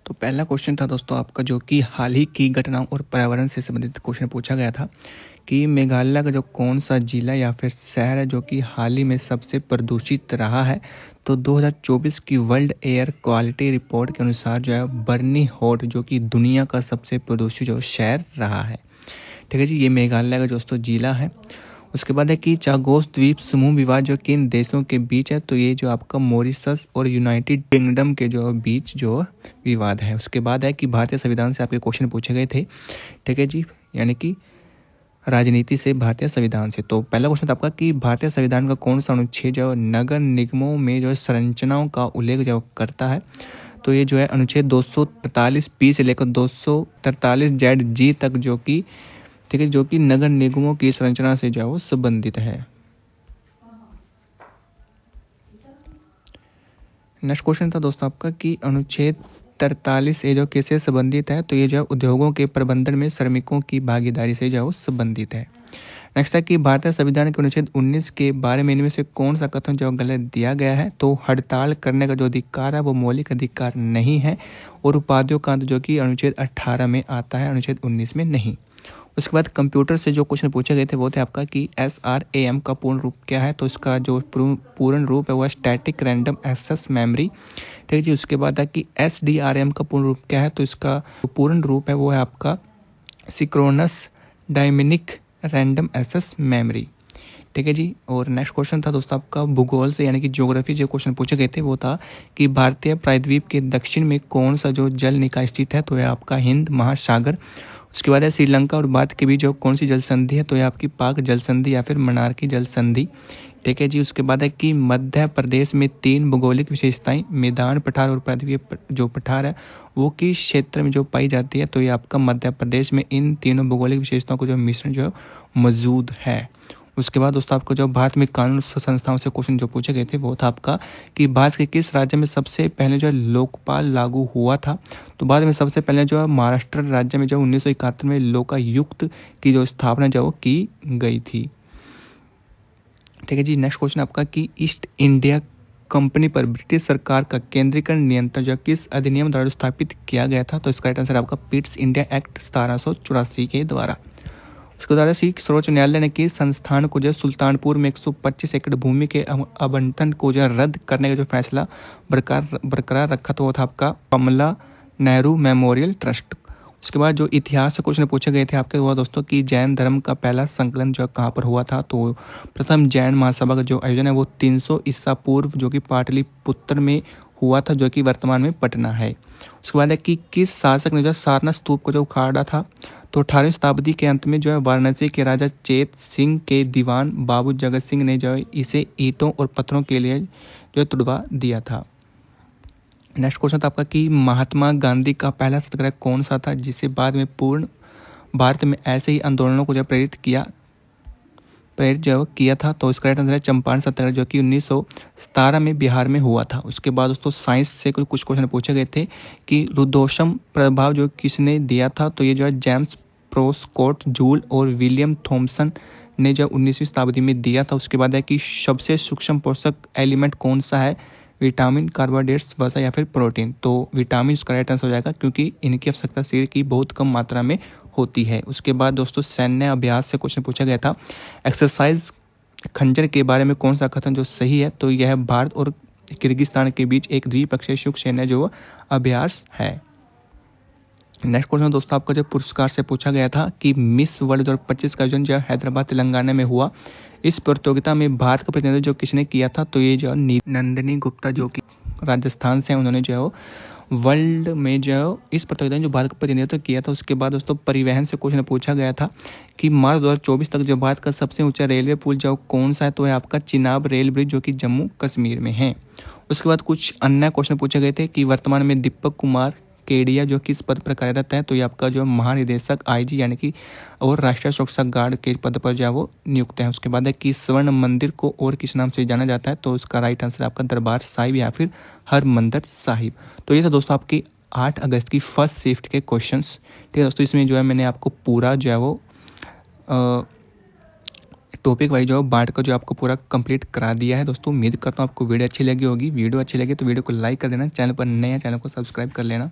तो पहला क्वेश्चन था दोस्तों आपका, जो कि हाल ही की घटनाओं और पर्यावरण से संबंधित क्वेश्चन पूछा गया था कि मेघालय का जो कौन सा जिला या फिर शहर है जो कि हाल ही में सबसे प्रदूषित रहा है। तो 2024 की वर्ल्ड एयर क्वालिटी रिपोर्ट के अनुसार जो है बर्नी हॉट जो कि दुनिया का सबसे प्रदूषित जो शहर रहा है। ठीक है जी, ये मेघालय का दोस्तों जिला है। उसके बाद है कि चागोस द्वीप समूह विवाद जो किन देशों के बीच है, तो ये जो आपका मॉरिशस और यूनाइटेड किंगडम के जो बीच जो विवाद है। उसके बाद है कि भारतीय संविधान से आपके क्वेश्चन पूछे गए थे। ठीक है जी, यानी कि राजनीति से भारतीय संविधान से। तो पहला क्वेश्चन था आपका कि भारतीय संविधान का कौन सा अनुच्छेद जो नगर निगमों में जो संरचनाओं का उल्लेख जो करता है। तो ये जो है अनुच्छेद 243 पी से लेकर 243 जेड जी तक, जो कि ठीक है, जो कि नगर निगमों की संरचना से जो है वो संबंधित है। नेक्स्ट क्वेश्चन था दोस्तों आपका कि अनुच्छेद 43 ये जो किससे संबंधित है। तो ये जो है उद्योगों के प्रबंधन में श्रमिकों की भागीदारी से जो है वो संबंधित है। नेक्स्ट है कि भारतीय संविधान के अनुच्छेद 19 के बारे में इनमें से कौन सा कथन जो गलत दिया गया है। तो हड़ताल करने का जो अधिकार है वो मौलिक अधिकार नहीं है, और उपाधियों का अंत जो कि अनुच्छेद 18 में आता है, अनुच्छेद 19 में नहीं। उसके बाद कंप्यूटर से जो क्वेश्चन पूछे गए थे वो थे आपका कि SRAM का पूर्ण रूप क्या है। तो इसका जो पूर्ण रूप है वो स्टैटिक रैंडम एक्सेस मेमोरी। ठीक है जी। उसके बाद है कि SDRM का पूर्ण रूप क्या है। तो इसका पूर्ण रूप है वो है आपका सिक्रोनस डायमिनिक रैंडम एक्सेस मेमोरी। ठीक है जी। और नेक्स्ट क्वेश्चन था दोस्तों आपका भूगोल से, यानी कि ज्योग्राफी जो क्वेश्चन पूछे गए थे वो था कि भारतीय प्रायद्वीप के दक्षिण में कौन सा जो जल निकाय स्थित है। तो यह आपका हिंद महासागर। उसके बाद है श्रीलंका और भारत के बीच जो कौन सी जल संधि है। तो यह आपकी पाक जल संधि या फिर मनारकी जल संधि। ठीक है जी। उसके बाद है कि मध्य प्रदेश में 3 भौगोलिक विशेषताएं मैदान पठार और प्रायद्वीपीय जो पठार है वो किस क्षेत्र में जो पाई जाती है। तो ये आपका मध्य प्रदेश में इन तीनों भौगोलिक विशेषताओं को जो मिश्रण जो मौजूद है। उसके बाद दोस्तों आपको जो भारत में कानून संस्थाओं से क्वेश्चन जो पूछे गए थे वो था आपका कि भारत के किस राज्य में सबसे पहले जो है लोकपाल लागू हुआ था। तो भारत में सबसे पहले जो है महाराष्ट्र राज्य में जो 1971 में लोकायुक्त की जो स्थापना जो की गई थी। ठीक है जी। नेक्स्ट क्वेश्चन आपका कि ईस्ट इंडिया कंपनी पर ब्रिटिश सरकार का केंद्रीकरण नियंत्रण जो किस अधिनियम द्वारा स्थापित किया गया था। तो इसका राइट आंसर आपका पिट्स इंडिया एक्ट 1784 के द्वारा। उसके द्वारा सिख सर्वोच्च न्यायालय ने किस संस्थान को जो सुल्तानपुर में 125 एकड़ भूमि के आवंटन को जो रद्द करने का जो फैसला बरकरार रखा, तो वो था आपका कमला नेहरू मेमोरियल ट्रस्ट। उसके बाद जो इतिहास से क्वेश्चन पूछे गए थे आपके हुआ दोस्तों कि जैन धर्म का पहला संकलन जो कहाँ पर हुआ था। तो प्रथम जैन महासभा का जो आयोजन है वो 300 ईसा पूर्व जो कि पाटलिपुत्र में हुआ था, जो कि वर्तमान में पटना है। उसके बाद है कि किस शासक ने जो सारनाथ स्तूप को जो उखाड़ा था। तो 18वीं शताब्दी के अंत में जो है वाराणसी के राजा चेत सिंह के दीवान बाबू जगत सिंह ने जो है इसे ईंटों और पत्थरों के लिए जो तुड़वा दिया था। नेक्स्ट क्वेश्चन था आपका कि महात्मा गांधी का पहला सत्याग्रह कौन सा था, जिसे बाद में पूर्ण भारत में ऐसे ही आंदोलनों को जो प्रेरित जो किया था। तो इसका राइट आंसर है चंपारण सत्याग्रह, जो कि 1917 में बिहार में हुआ था। उसके बाद दोस्तों साइंस से कुछ क्वेश्चन पूछे गए थे कि रुद्धोष्म प्रभाव जो किसने दिया था। तो ये जो है जेम्स प्रोस्कोट जूल और विलियम थॉमसन ने जो 19वीं शताब्दी में दिया था। उसके बाद है कि सबसे सूक्ष्म पोषक एलिमेंट कौन सा है, विटामिन, कार्बोहाइड्रेट्स, वसा या फिर प्रोटीन। तो विटामिन इसका राइट आंसर हो जाएगा, क्योंकि इनकी आवश्यकता शरीर की बहुत कम मात्रा में होती है। उसके बाद दोस्तों सैन्य अभ्यास से क्वेश्चन पूछा गया था एक्सरसाइज खंजर के बारे में कौन सा कथन जो सही है। तो यह भारत और किर्गिस्तान के बीच एक द्विपक्षीय सुख सैन्य जो अभ्यास है। नेक्स्ट क्वेश्चन दोस्तों आपका जो पुरस्कार से पूछा गया था कि मिस वर्ल्ड 2025 का आयोजन जो हैदराबाद तेलंगाना में हुआ। इस प्रतियोगिता में भारत का प्रतिनिधित्व जो किसने किया था। तो ये जो नंदिनी गुप्ता जो कि राजस्थान से, उन्होंने जो वर्ल्ड में जो इस प्रतियोगिता में जो भारत का प्रतिनिधित्व किया था। उसके बाद दोस्तों परिवहन से क्वेश्चन पूछा गया था कि मार्च 2024 तक जो भारत का सबसे ऊंचा रेलवे पुल जो कौन सा है। तो है आपका चिनाब रेल ब्रिज, जो कि जम्मू कश्मीर में है। उसके बाद कुछ अन्य क्वेश्चन पूछे गए थे कि वर्तमान में दीपक कुमार केडिया जो किस पद पर कार्यरत है। तो ये आपका जो महानिदेशक IG यानी कि और राष्ट्रीय सुरक्षा गार्ड के पद पर जो वो नियुक्त है। उसके बाद है कि स्वर्ण मंदिर को और किस नाम से जाना जाता है। तो उसका राइट आंसर आपका दरबार साहिब या फिर हरमंदिर साहिब। तो ये था दोस्तों आपकी 8 अगस्त की फर्स्ट शिफ्ट के क्वेश्चंस। ठीक है दोस्तों, इसमें जो है मैंने आपको पूरा जो है वो टॉपिक वाइज जो बांट कर जो आपको पूरा कंप्लीट करा दिया है। दोस्तों उम्मीद करता हूँ आपको वीडियो अच्छी लगी होगी। वीडियो अच्छी लगी तो वीडियो को लाइक कर देना, चैनल पर नए हैं चैनल को सब्सक्राइब कर लेना।